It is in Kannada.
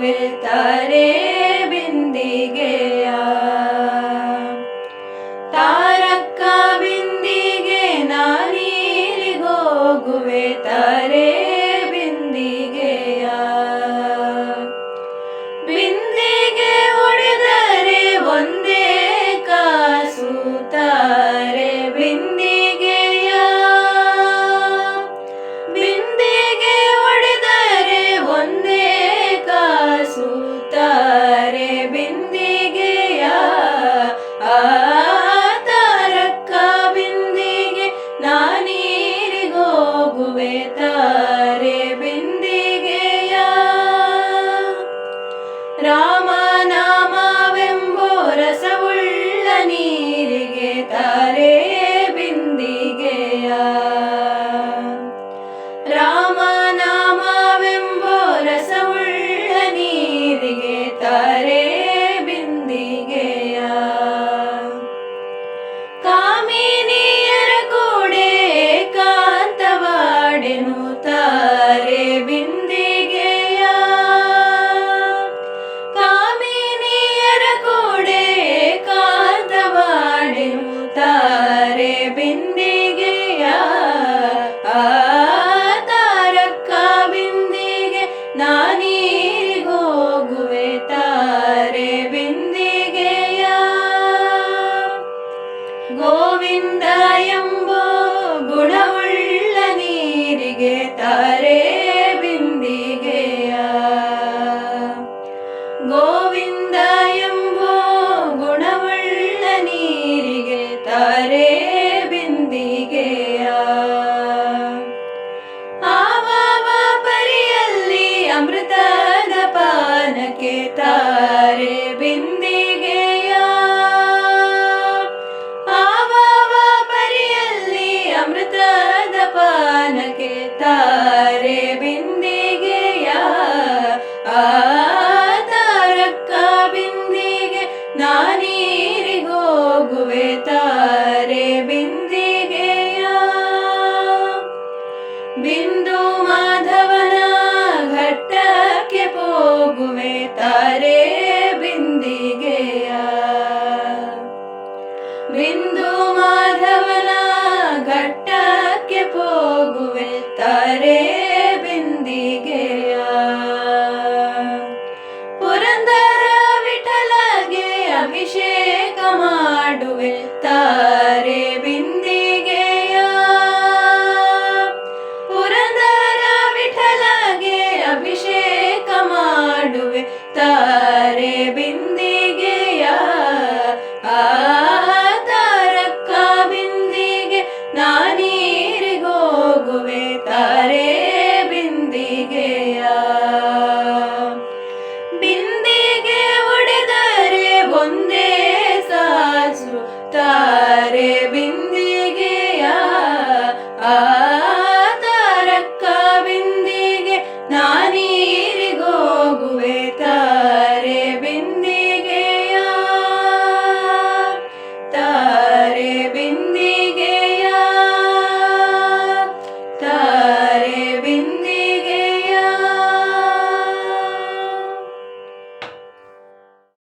ಹೋಗುವೆ ತಾರೆ ಬಿಂದಿಗೆಯ. ತಾರಕ್ಕ ಬಿಂದಿಗೆ ನಾನೀರಿಗೋಗುವೆ ತಾರೆ ಬಿಂದಿಗೆಯ. ಬಿಂದಿಗೆ ಒಡೆದರೆ ಒಂದೇ ಕಾಸು ತಾರೆ ಬಿಂದಿಗೆಯ. ಬಿಂದಿಗೆ ಒಡೆದರೆ ಒಂದೇ ಕಾಸು ತಾರೆ ಬಿಂದಿಗೆಯ. ತಾರಕ್ಕ ಬಿಂದಿಗೆ ನಾನೀರಿಗೋಗುವೆ ತಾರೆ ಬಿಂದಿಗೆಯ. ರಾಮನಾಮವೆಂಬೋ ರಸವುಳ್ಳ ನೀರಿಗೆ ತಾರೆ ಬಿಂದಿಗೆಯ. ರಾಮನಾಮವೆಂಬೋ ರಸವುಳ್ಳ ನೀರಿಗೆ ತಾರೆ ಬಿಂದಿಗೆಯ. ಕಾಮಿನಿಯರ ಕೂಡೆ ಏಕಾಂತವಾಡೆನು ತಾರೆ ಬಿಂದಿಗೆಯ. ಕಾಮಿನಿಯರ ಕೂಡೆ ಏಕಾಂತವಾಡೆನು ತಾರೆ ಬಿಂದಿಗೆಯ. ತಾರಕ್ಕ ಬಿಂದಿಗೆ ನಾನೀರಿಗೋಗುವೆ ತಾರೆ ಬಿಂದಿಗೆಯ. ಗೋವಿಂದ ಎಂಬೋ ಗುಣವುಳ್ಳ ನೀರಿಗೆ ತಾರೆ ಬಿಂದಿಗೆಯ. ಗೋವಿಂದ ಎಂಬೋ ಗುಣವುಳ್ಳ ನೀರಿಗೆ ತಾರೆ ಬಿಂದಿಗೆಯ. ಆವಾವ ಪರಿಯಲ್ಲಿ ಅಮೃತದ ಪಾನಕ್ಕೆ ತಾರೆ ಬಿಂದಿಗೆಯ. ಆವಾವ ಪರಿಯಲ್ಲಿ ಅಮೃತದ ಪಾನಕ್ಕೆ ತಾರೆ ಬಿಂದಿಗೆಯ. ತಾರಕ್ಕ ಬಿಂದಿಗೆ ನಾನೀರಿಗೋಗುವೆ ತಾರೆ ಬಿಂದಿಗೆಯ. ಬಿಂದು ಮಾಧವನ ಘಟ್ಟಕ್ಕೆ ಹೋಗುವೆ ತಾರೆ ಬಿಂದಿಗೆಯ. ಬಿಂದು ಮಾಧವನ ಘಟ್ಟಕ್ಕೆ ಹೋಗುವೆ ತಾರೆ ಬಿಂದಿಗೆಯ. ಪುರಂದರ ವಿಠಲಗೆ ಅಭಿಷೇಕ ಮಾಡುವೆ ತಾರೆ